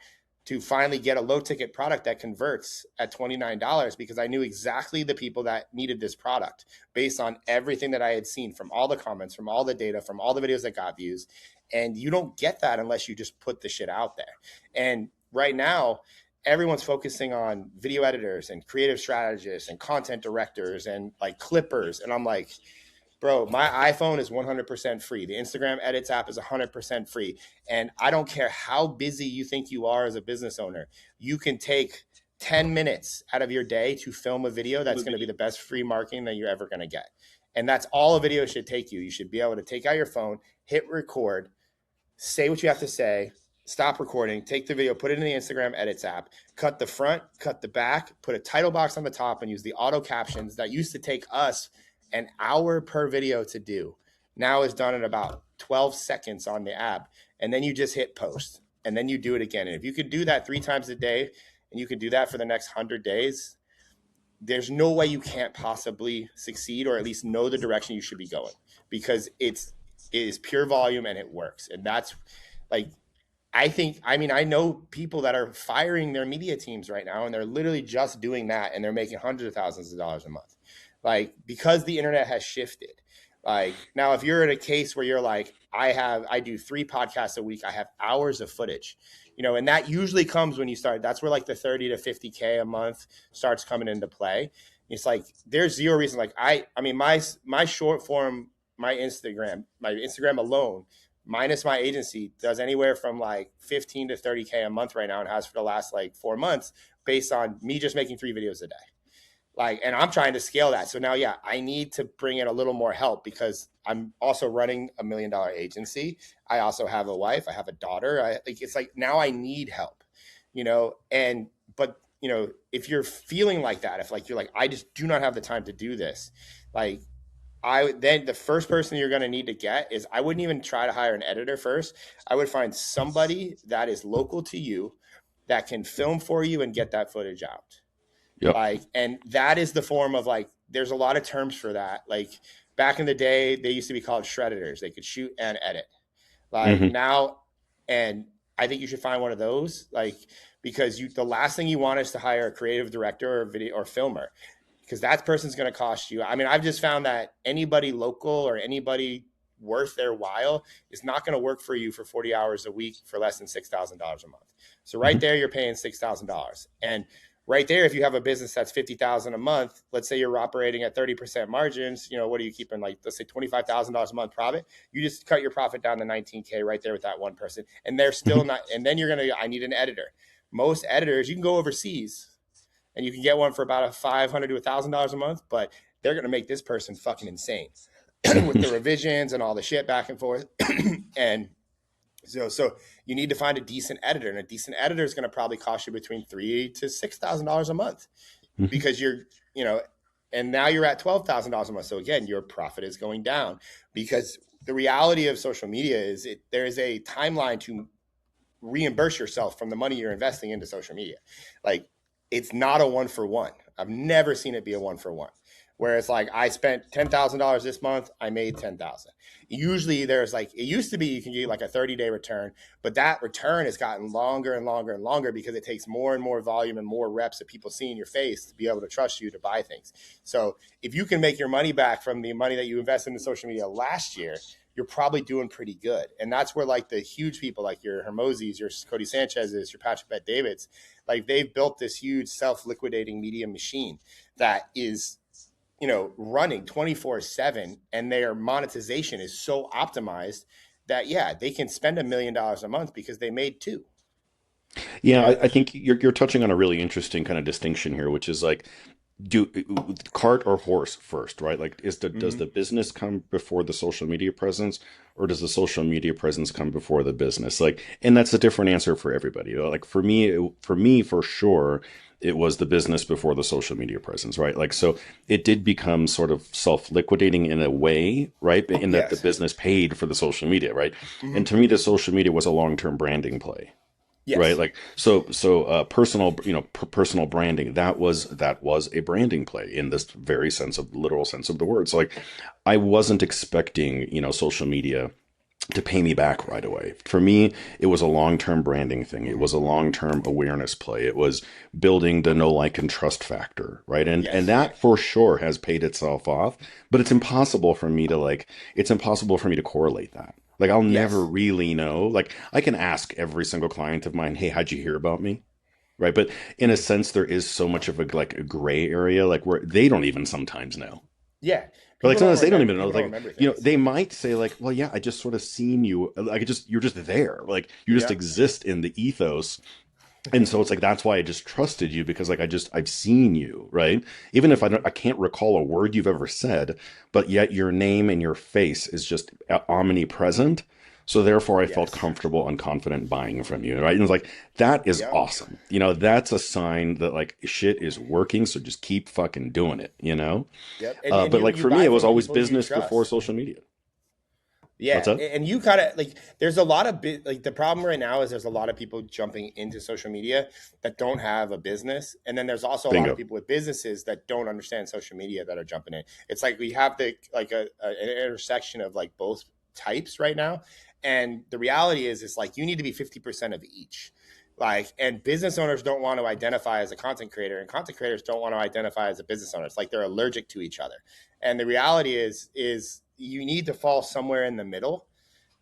to finally get a low ticket product that converts at $29 because I knew exactly the people that needed this product based on everything that I had seen from all the comments, from all the data, from all the videos that got views. And you don't get that unless you just put the shit out there. And right now, everyone's focusing on video editors and creative strategists and content directors and like clippers. And I'm like, bro, my iPhone is 100% free. The Instagram Edits app is 100% free. And I don't care how busy you think you are as a business owner. You can take 10 minutes out of your day to film a video that's going to be the best free marketing that you're ever going to get. And that's all a video should take you. You should be able to take out your phone, hit record, say what you have to say, stop recording, take the video, put it in the Instagram Edits app, cut the front, cut the back, put a title box on the top, and use the auto captions that used to take us an hour per video to do. Now is done in about 12 seconds on the app. And then you just hit post and then you do it again. And if you could do that 3 times a day and you could do that for the next 100 days, there's no way you can't possibly succeed or at least know the direction you should be going because it is pure volume and it works. And that's like, I know people that are firing their media teams right now and they're literally just doing that and they're making hundreds of thousands of dollars a month. Like, because the internet has shifted. Like, now if you're in a case where you're like, I do 3 podcasts a week, I have hours of footage, and that usually comes when you start. That's where like the 30 to 50K a month starts coming into play. It's like, there's zero reason. Like my short form, my Instagram alone, minus my agency, does anywhere from like 15 to 30K a month right now and has for the last like 4 months based on me just making 3 videos a day. Like, and I'm trying to scale that. So now, yeah, I need to bring in a little more help because I'm also running $1 million agency. I also have a wife. I have a daughter. It's like now I need help, but if you're feeling like that, if like, you're like, I just do not have the time to do this. Like then the first person you're going to need to get is, I wouldn't even try to hire an editor first. I would find somebody that is local to you that can film for you and get that footage out. Yep. Like, and that is the form of like, there's a lot of terms for that. Like back in the day, they used to be called shredders. They could shoot and edit. Like now, and I think you should find one of those, like, because the last thing you want is to hire a creative director or video or filmer, because that person's going to cost you. I mean, I've just found that anybody local or anybody worth their while is not going to work for you for 40 hours a week for less than $6,000 a month. So right there, you're paying $6,000. And right there, if you have a business that's $50,000 a month, let's say you're operating at 30% margins, what are you keeping? Like, let's say $25,000 a month profit. You just cut your profit down to 19K right there with that one person. And they're still not, and then I need an editor. Most editors, you can go overseas and you can get one for about $500 to $1,000 a month, but they're going to make this person fucking insane with the revisions and all the shit back and forth. And so you need to find a decent editor, and a decent editor is going to probably cost you between $3,000 to $6,000 a month because and now you're at $12,000 a month. So again, your profit is going down because the reality of social media is there is a timeline to reimburse yourself from the money you're investing into social media. Like, it's not a 1-for-1. I've never seen it be a 1-for-1. Where it's like, I spent $10,000 this month, I made $10,000. Usually there's like, it used to be you can get like a 30-day return, but that return has gotten longer and longer and longer because it takes more and more volume and more reps of people seeing your face to be able to trust you to buy things. So if you can make your money back from the money that you invested in social media last year, you're probably doing pretty good. And that's where like the huge people like your Hermosis, your Cody Sanchez's, your Patrick Bet Davids, like they've built this huge self-liquidating media machine that is running 24/7, and their monetization is so optimized that, yeah, they can spend $1 million a month because they made 2. Yeah, I think you're touching on a really interesting kind of distinction here, which is like, do cart or horse first, right? Like, does the business come before the social media presence, or does the social media presence come before the business? Like, and that's a different answer for everybody. Like for me, for sure, it was the business before the social media presence, right? Like, so it did become sort of self-liquidating in a way, right? In that the business paid for the social media, right? And to me, the social media was a long-term branding play. Yes. Right. Like, so personal, personal branding, that was a branding play in this very literal sense of the word. So like, I wasn't expecting, social media to pay me back right away. For me, it was a long-term branding thing. It was a long-term awareness play. It was building the know, like, and trust factor, right? And Yes. that for sure has paid itself off. But it's impossible for me to correlate that. Like I'll never Yes. really know. Like I can ask every single client of mine, "Hey, how'd you hear about me?" Right? But in a sense, there is so much of a gray area, like where they don't even sometimes know. Yeah. Or like People don't sometimes they don't remember. even know. People don't Like, remember you know, things. they might say like, well, yeah, I just sort of seen you. Like, you're just there. Like, you just Yeah. exist in the ethos. And so it's like that's why I just trusted you because like I've seen you, right? Even if I can't recall a word you've ever said, but yet your name and your face is just omnipresent. So therefore I felt Yes. comfortable and confident buying from you, right? And it's like that is Yep. awesome. You know, that's a sign that like shit is working, so just keep fucking doing it, you know? Yep. And But you like you for me buy it was from always people you business before trust. social media. What's Yeah, that? and you kind of like there's a lot of like the problem right now is there's a lot of people jumping into social media that don't have a business, and then there's also a lot of Bingo. people with businesses that don't understand social media that are jumping in. It's like we have the like an intersection of like both types right now, and the reality is it's like you need to be 50% of each. Like, and business owners don't want to identify as a content creator, and content creators don't want to identify as a business owner. It's like they're allergic to each other. And the reality is you need to fall somewhere in the middle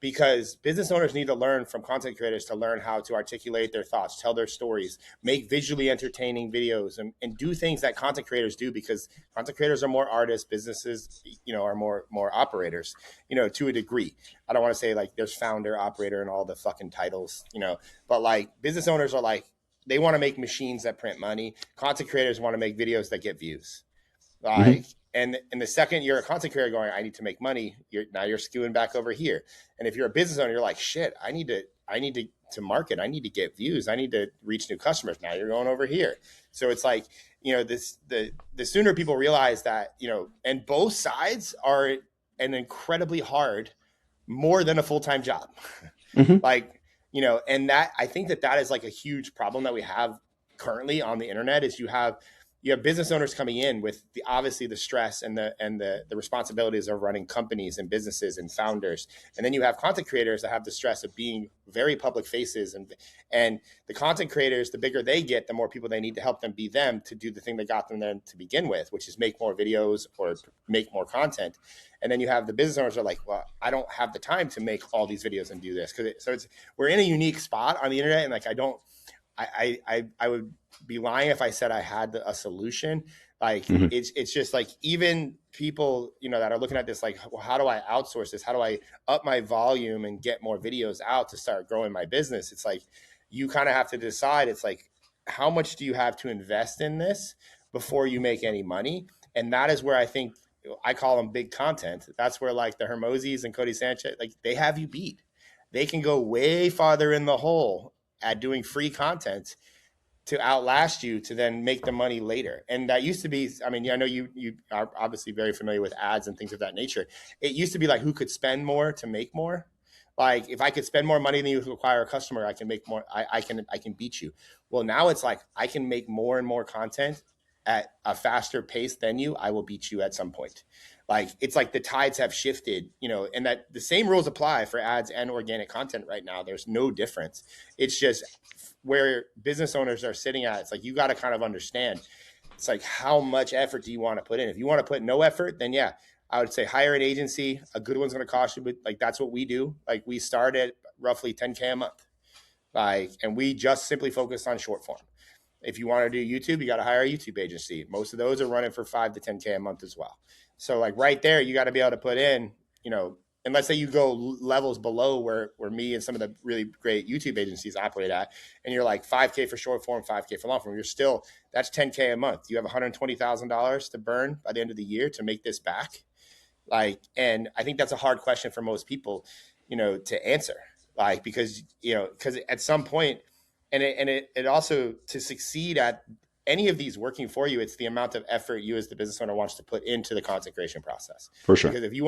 because business owners need to learn from content creators to learn how to articulate their thoughts, tell their stories, make visually entertaining videos, and do things that content creators do because content creators are more artists, businesses, are more operators, to a degree. I don't want to say like there's founder, operator, and all the fucking titles, but like business owners are like, they want to make machines that print money. Content creators want to make videos that get views. Hmm. Like, and in the second you're a content creator going, I need to make money. You're skewing back over here. And if you're a business owner, you're like, shit, I need to market. I need to get views. I need to reach new customers. Now you're going over here. So it's like, the sooner people realize that, and both sides are an incredibly hard, more than a full-time job. Hmm. Like, and that, I think that is like a huge problem that we have currently on the internet is you have business owners coming in with obviously the stress and the responsibilities of running companies and businesses and founders, and then you have content creators that have the stress of being very public faces, and the content creators, the bigger they get, the more people they need to help them be them to do the thing that got them there to begin with, which is make more videos or make more content. And then you have the business owners are like, well, I don't have the time to make all these videos and do this we're in a unique spot on the internet, and like I would be lying if I said I had a solution. Like Hmm. it's just like even people that are looking at this like, well, how do I outsource this? How do I up my volume and get more videos out to start growing my business? It's like you kind of have to decide. It's like how much do you have to invest in this before you make any money? And that is where I think I call them big content. That's where like the Hermosis and Cody Sanchez, like they have you beat. They can go way farther in the hole at doing free content to outlast you to then make the money later. And that used to be, I mean, I know you are obviously very familiar with ads and things of that nature. It used to be like who could spend more to make more. Like if I could spend more money than you to acquire a customer, I can make more. I can beat you. Well, now it's like I can make more and more content at a faster pace than you. I will beat you at some point. Like it's like the tides have shifted, and that the same rules apply for ads and organic content right now. There's no difference. It's just where business owners are sitting at. It's like you got to kind of understand. It's like how much effort do you want to put in? If you want to put no effort, then yeah, I would say hire an agency. A good one's going to cost you, but like that's what we do. Like we start at roughly 10K a month, like, and we just simply focus on short form. If you want to do YouTube, you got to hire a YouTube agency. Most of those are running for 5 to 10K a month as well. So like right there, you got to be able to put in, and let's say you go levels below where me and some of the really great YouTube agencies operate at, and you're like 5K for short form, 5K for long form. You're still, that's 10K a month. You have $120,000 to burn by the end of the year to make this back. Like, and I think that's a hard question for most people, to answer. Like, because at some point, and it also to succeed at any of these working for you, it's the amount of effort you as the business owner wants to put into the content creation process. For sure. Because if you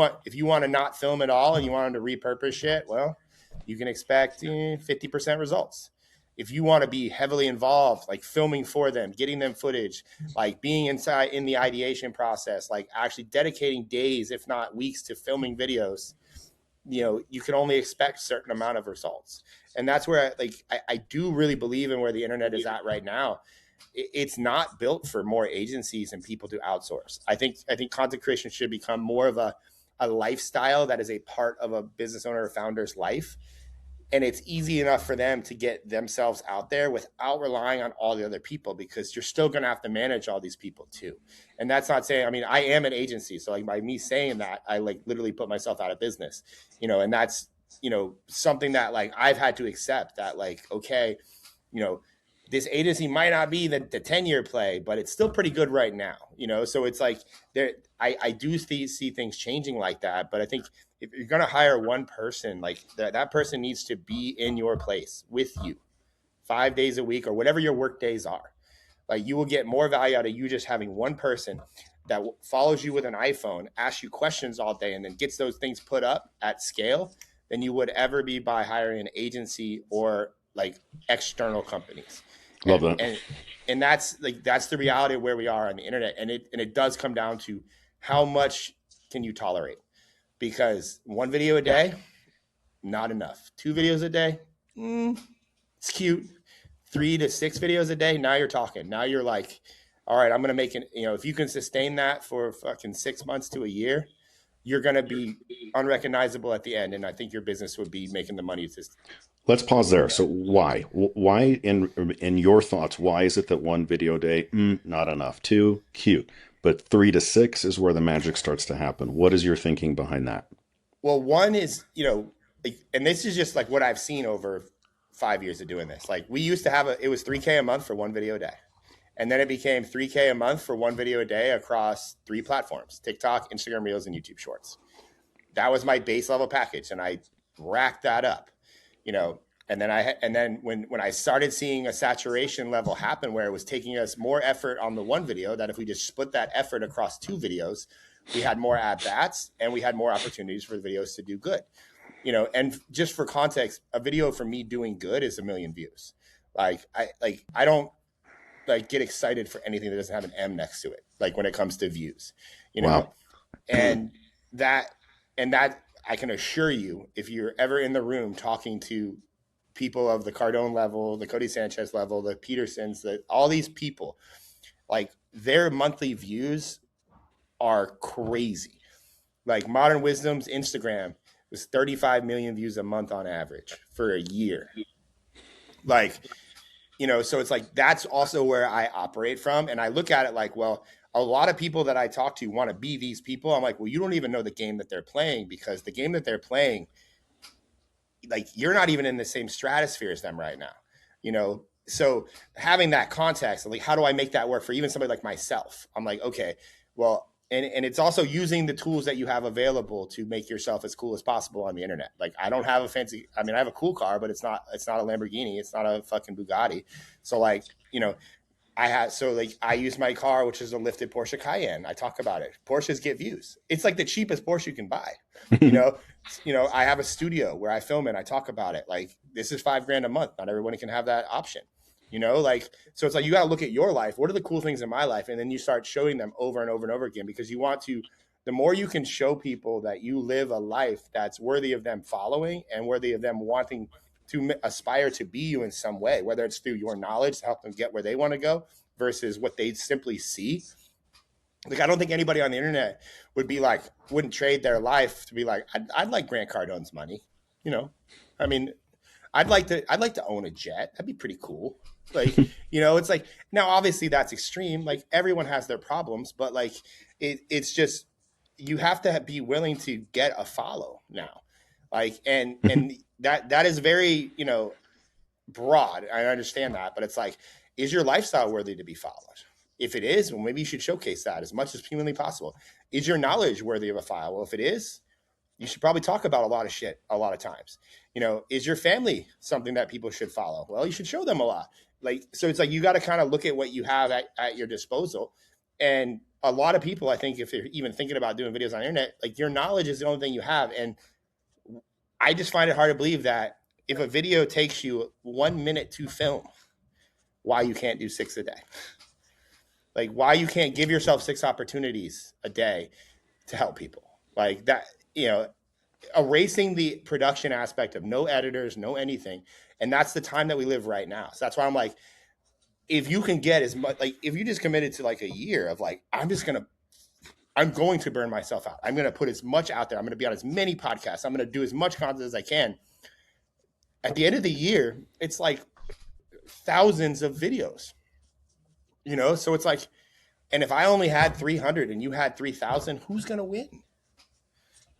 want to not film at all and you want them to repurpose shit, well, you can expect 50% results. If you want to be heavily involved, like filming for them, getting them footage, like being inside in the ideation process, like actually dedicating days, if not weeks, to filming videos, you can only expect a certain amount of results. And that's where I do really believe in where the internet is at right now. It's not built for more agencies and people to outsource. I think content creation should become more of a lifestyle that is a part of a business owner or founder's life. And it's easy enough for them to get themselves out there without relying on all the other people, because you're still going to have to manage all these people too. And that's not saying, I mean, I am an agency. So like by me saying that, I like literally put myself out of business, and that's, something that like I've had to accept that like, okay, this agency might not be the 10-year play, but it's still pretty good right now, So it's like I do see things changing like that. But I think if you're going to hire one person, like that person needs to be in your place with you 5 days a week or whatever your work days are. Like you will get more value out of you just having one person that follows you with an iPhone, asks you questions all day, and then gets those things put up at scale than you would ever be by hiring an agency or like external companies. Love that. And that's the reality of where we are on the internet. And it does come down to how much can you tolerate? Because one video a day, not enough. 2 videos a day, it's cute. 3 to 6 videos a day, now you're talking. Now you're like, all right, I'm going to make it, if you can sustain that for fucking 6 months to a year, you're going to be unrecognizable at the end. And I think your business would be making the money to. Let's pause there. So why in your thoughts, why is it that 1 video a day, not enough? 2, cute. But 3 to 6 is where the magic starts to happen. What is your thinking behind that? Well, one is, and this is just like what I've seen over 5 years of doing this. Like we used to have it was $3K a month for 1 video a day. And then it became $3K a month for 1 video a day across 3 platforms: TikTok, Instagram Reels, and YouTube Shorts. That was my base level package. And I racked that up, and then when I started seeing a saturation level happen where it was taking us more effort on the 1 video, that if we just split that effort across 2 videos, we had more at bats and we had more opportunities for the videos to do good. And just for context, a video for me doing good is 1 million views. I don't like get excited for anything that doesn't have an M next to it. Like when it comes to views, Wow. and that I can assure you, if you're ever in the room talking to people of the Cardone level, the Cody Sanchez level, the Petersons, all these people, like their monthly views are crazy. Like Modern Wisdom's Instagram was 35 million views a month on average for a year. Like, so it's like, that's also where I operate from. And I look at it like, well, a lot of people that I talk to want to be these people. I'm like, well, you don't even know the game that they're playing, because the game that they're playing, like you're not even in the same stratosphere as them right now, So having that context, like, how do I make that work for even somebody like myself? I'm like, okay, well, and it's also using the tools that you have available to make yourself as cool as possible on the internet. Like I don't have I have a cool car, but it's not a Lamborghini. It's not a fucking Bugatti. So like, I use my car, which is a lifted Porsche Cayenne. I talk about it. Porsches get views. It's like the cheapest Porsche you can buy. I have a studio where I film it. I talk about it. Like this is $5,000 a month. Not everyone can have that option. So it's like, you got to look at your life. What are the cool things in my life? And then you start showing them over and over and over again, because you want to, the more you can show people that you live a life that's worthy of them following and worthy of them wanting to aspire to be you in some way, whether it's through your knowledge to help them get where they want to go versus what they simply see. Like, I don't think anybody on the internet wouldn't trade their life to be like, I'd like Grant Cardone's money. I'd like to own a jet. That'd be pretty cool. Like, it's like, now obviously that's extreme. Like everyone has their problems, but like, it's just, you have to be willing to get a follow now. Like, and that is very, broad. I understand that, but it's like, is your lifestyle worthy to be followed? If it is, well, maybe you should showcase that as much as humanly possible. Is your knowledge worthy of a file? Well, if it is, you should probably talk about a lot of shit a lot of times. Is your family something that people should follow? Well, you should show them a lot. Like, so it's like, you got to kind of look at what you have at your disposal. And a lot of people, I think, if they're even thinking about doing videos on the internet, like your knowledge is the only thing you have. And I just find it hard to believe that if a video takes you 1 minute to film, why you can't do 6 a day. Like why you can't give yourself 6 opportunities a day to help people like that. erasing the production aspect of no editors, no anything. And that's the time that we live right now. So that's why I'm like, if you can get as much, like if you just committed to like a year of like, I'm going to burn myself out. I'm going to put as much out there. I'm going to be on as many podcasts. I'm going to do as much content as I can. At the end of the year, it's like thousands of videos, you know? So it's like, and if I only had 300 and you had 3,000, who's going to win?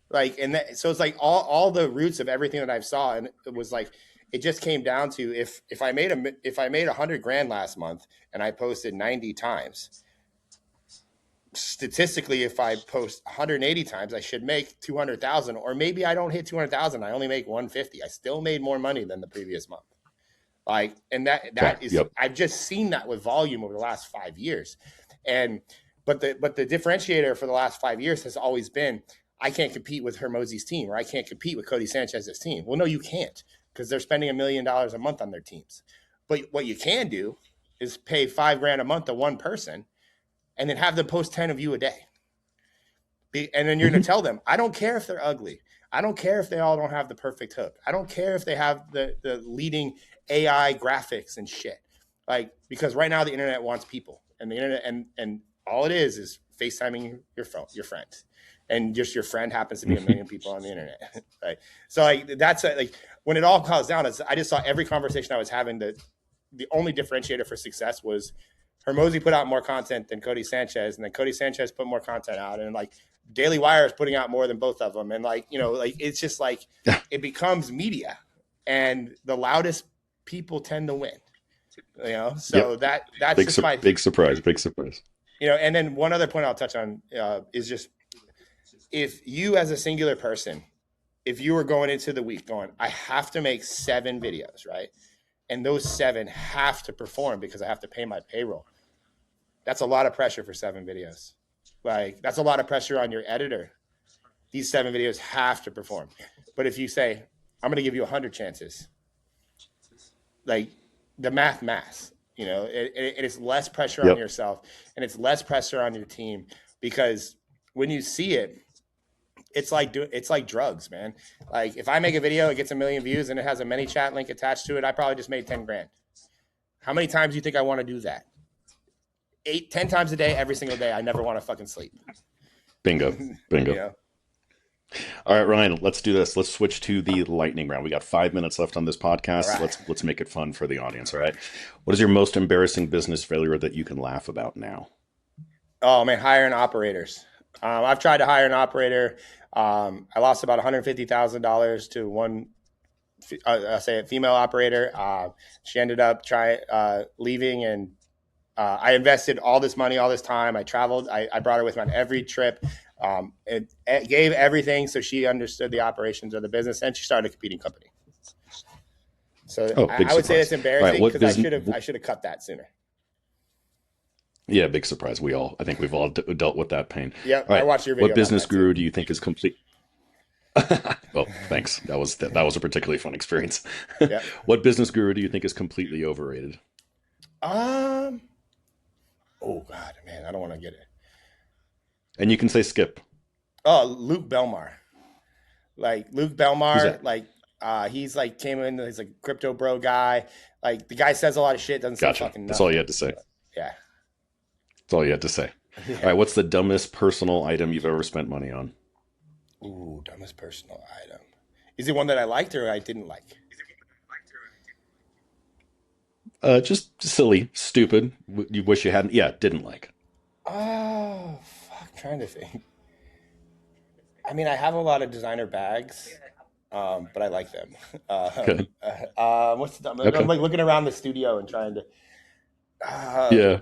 Like, and that, so it's like all the roots of everything that I've saw. And it was like, it just came down to if I made $100,000 last month and I posted 90 times, statistically, if I post 180 times, I should make 200,000, or maybe I don't hit 200,000. I only make 150. I still made more money than the previous month. Like, and that is, yep. I've just seen that with volume over the last 5 years. But the differentiator for the last 5 years has always been, I can't compete with Hermosi's team, or I can't compete with Cody Sanchez's team. Well, no, you can't, because they're spending $1 million a month on their teams. But what you can do is pay $5,000 a month to one person and then have them post 10 of you a day. And then you're going to tell them, I don't care if they're ugly. I don't care if they all don't have the perfect hook. I don't care if they have the leading AI graphics and shit. Like, because right now the internet wants people, and the internet and all it is FaceTiming your friend. And just your friend happens to be 1 million people on the internet. Right. So like, that's like when it all comes down, I just saw every conversation I was having that the only differentiator for success was Hermosi put out more content than Cody Sanchez, and then Cody Sanchez put more content out, and like Daily Wire is putting out more than both of them. And like, you know, like it's just like it becomes media, and the loudest people tend to win. You know, so yep. that's big, just my big surprise. You know, and then one other point I'll touch on is just if you as a singular person, if you were going into the week going, I have to make 7 videos, right? And those 7 have to perform because I have to pay my payroll. That's a lot of pressure for 7 videos. Like, that's a lot of pressure on your editor. These 7 videos have to perform. But if you say, I'm going to give you 100 chances, like the math, you know, it is less pressure on yourself, and it's less pressure on your team, because when you see it, it's like drugs, man. Like if I make a video, it gets 1 million views and it has a ManyChat link attached to it, I probably just made 10 grand. How many times do you think I want to do that? 10 times a day, every single day. I never want to fucking sleep. Bingo. You know? All right, Ryan, let's do this. Let's switch to the lightning round. We got 5 minutes left on this podcast. Right. Let's make it fun for the audience. All right. What is your most embarrassing business failure that you can laugh about now? Oh man, hiring operators. I've tried to hire an operator. I lost about $150,000 to one, a female operator. She ended up leaving, and I invested all this money, all this time. I traveled. I brought her with me on every trip. It gave everything so she understood the operations of the business, and she started a competing company. So I would say it's embarrassing because I should have cut that sooner. Yeah, big surprise. I think we've all dealt with that pain. Yeah, right. I watched your video. What business guru do you think is complete? Well, thanks. That was a particularly fun experience. Yeah. What business guru do you think is completely overrated? Oh God, man, I don't want to get it. And you can say Skip. Oh, Luke Belmar. Like Luke Belmar, like he's like came in, he's like crypto bro guy. Like the guy says a lot of shit, doesn't say fucking nothing. That's all you had to say. Yeah. That's all you had to say. Yeah. All right, what's the dumbest personal item you've ever spent money on? Ooh, dumbest personal item. Is it one that I liked or I didn't like? Just silly, stupid. You wish you hadn't. Yeah, didn't like. Oh, fuck. I'm trying to think. I mean, I have a lot of designer bags, but I like them. Good. What's the? Okay. I'm like looking around the studio and trying to. Yeah.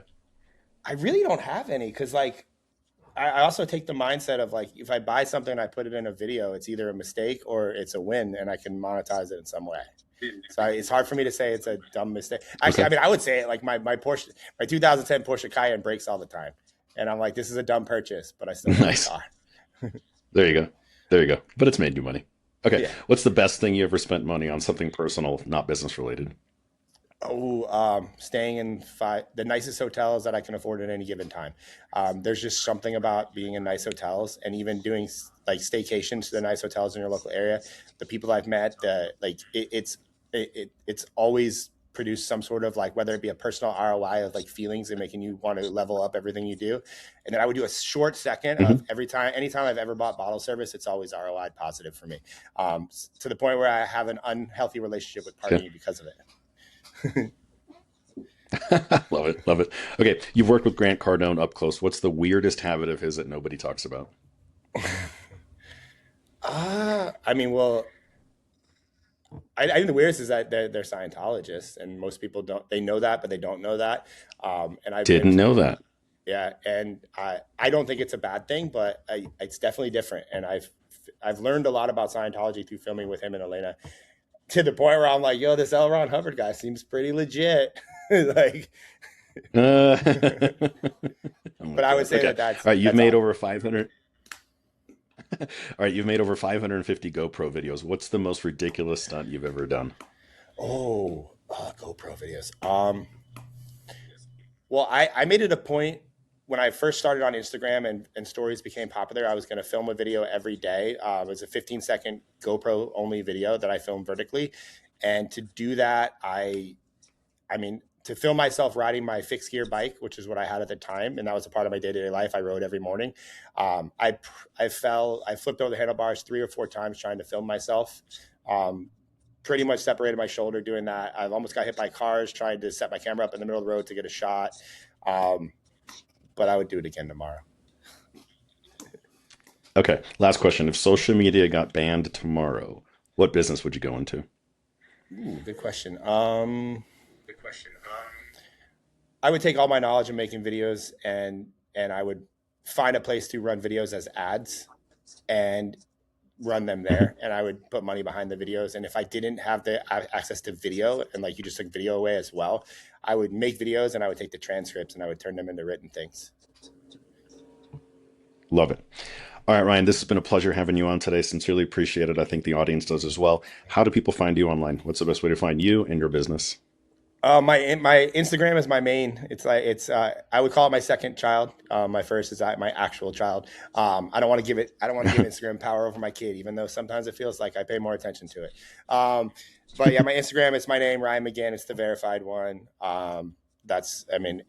I really don't have any, because like I also take the mindset of like if I buy something and I put it in a video, it's either a mistake or it's a win, and I can monetize it in some way. So it's hard for me to say it's a dumb mistake. Actually, okay. I mean, I would say it like my 2010 Porsche Cayenne breaks all the time, and I'm like, this is a dumb purchase, but I still like the car. There you go. But it's made you money. Okay. Yeah. What's the best thing you ever spent money on? Something personal, not business related. Oh, staying in the nicest hotels that I can afford at any given time. There's just something about being in nice hotels and even doing like staycations to the nice hotels in your local area. The people I've met, it's always produced some sort of like, whether it be a personal ROI of like feelings and making you want to level up everything you do. And then I would do a short second Hmm. of anytime I've ever bought bottle service, it's always ROI positive for me. To the point where I have an unhealthy relationship with Okay. partying because of it. Love it. Love it. Okay. You've worked with Grant Cardone up close. What's the weirdest habit of his that nobody talks about? I mean, well, I think the weirdest is that they're Scientologists, and most people don't. They know that, but they don't know that. And I've been Didn't know to, that. yeah, and I don't think it's a bad thing, but it's definitely different. And I've learned a lot about Scientology through filming with him and Elena, to the point where I'm like, yo, this L. Ron Hubbard guy seems pretty legit. Like, Oh my but I would God. say Okay. that All right. You've that's made all. over 500. All right. You've made over 550 GoPro videos. What's the most ridiculous stunt you've ever done? Oh, GoPro videos. Well, I made it a point when I first started on Instagram and stories became popular. I was going to film a video every day. It was a 15-second GoPro only video that I filmed vertically. And to do that, I mean, to film myself riding my fixed gear bike, which is what I had at the time, and that was a part of my day-to-day life. I rode every morning. I flipped over the handlebars 3 or 4 times trying to film myself. Um, Pretty much separated my shoulder doing that. I've almost got hit by cars trying to set my camera up in the middle of the road to get a shot. Um, but I would do it again tomorrow. Okay. Last question. If social media got banned tomorrow, what business would you go into? Ooh, good question. I would take all my knowledge of making videos and I would find a place to run videos as ads and run them Mhm. there, and I would put money behind the videos. And if I didn't have the access to video, and like you just took video away as well, I would make videos and I would take the transcripts and I would turn them into written things. Love it. All right, Ryan, this has been a pleasure having you on today. Sincerely appreciate it. I think the audience does as well. How do people find you online? What's the best way to find you and your business? My Instagram is my main. I would call it my second child. My first is my actual child. I don't want to give it. I don't want to give Instagram power over my kid, even though sometimes it feels like I pay more attention to it. But yeah, my Instagram is my name, Ryan McGinn. It's the verified one. That's. I mean,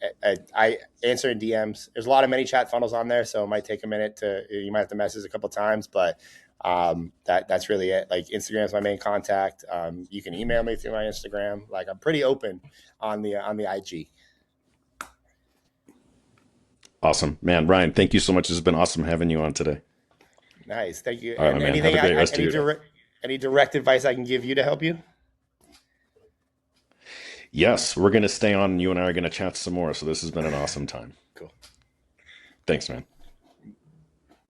I answer in DMs. There's a lot of many chat funnels on there, so it might take a minute to. You might have to message a couple times, but that's really it. Like, Instagram is my main contact. You can email me through my Instagram. Like, I'm pretty open on the IG. Awesome, man. Ryan, thank you so much. It's been awesome having you on today. Nice, thank you. All right, my And man. Have anything a great rest of any your day. any direct advice I can give you to help you? Yes, we're going to stay on. You and I are going to chat some more. So this has been an awesome time. Cool. Thanks, man.